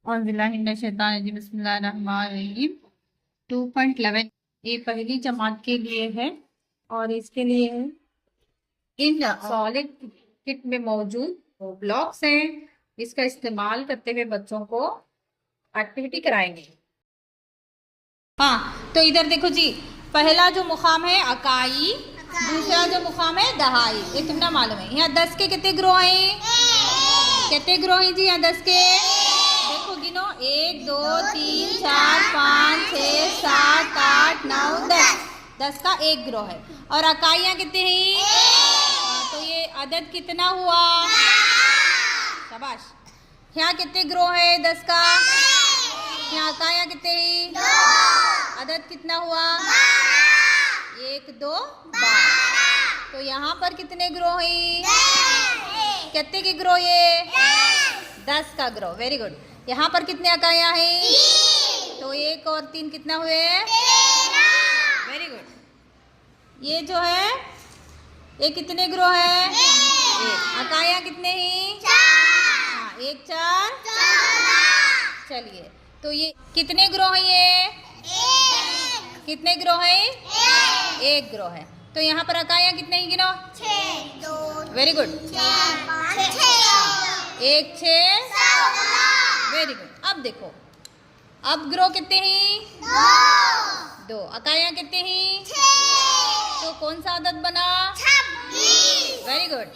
और बिस्मिल्लाहिर्रहमानिर्रहीम 2.11 ये पहली जमात के लिए है और इसके लिए इन सॉलिड किट में मौजूद ब्लॉक्स हैं। इसका इस्तेमाल करते हुए बच्चों को एक्टिविटी कराएंगे। हाँ, तो इधर देखो जी, पहला जो मुकाम है अकाई, दूसरा जो मुकाम है दहाई। ये तुमने मालूम है। यहाँ 10 के कितने ग्रोह हैं? कितने ग्रोह हैं जी यहाँ 10 के? देखो गिनो, 1 2 3 4 5 6 7 8 9 10। 10 का एक ग्रोह है। और अकाइयाँ कितने हैं? तो ये अदद कितना हुआ? शाबाश। यहाँ कितने ग्रोह है 10 का? यहाँ अकाइयाँ कितने हैं? अदद कितना हुआ? 1 2 12। तो यहाँ पर कितने ग्रोह हैं? कितने के ग्रोह? ये 10 का ग्रोह। Very good. यहाँ पर कितने अकाइयाँ हैं? तो 1 और 3 कितना हुए? Very good. ये जो है ये कितने ग्रोह है? 1। अकाइयाँ कितने हैं? 1 4। चलिए, तो ये कितने ग्रोह हैं? ये कितने ग्रोह हैं? 1 ग्रोह है। तो यहाँ पर अकाइयाँ कितने हैं गिनो? 6। Very good. 1 6। Very good. अब देखो, अब ग्रोह कितने हैं? 2। अकाइयाँ कितने हैं? 6। तो कौन सा अदद बना? 26। Very good.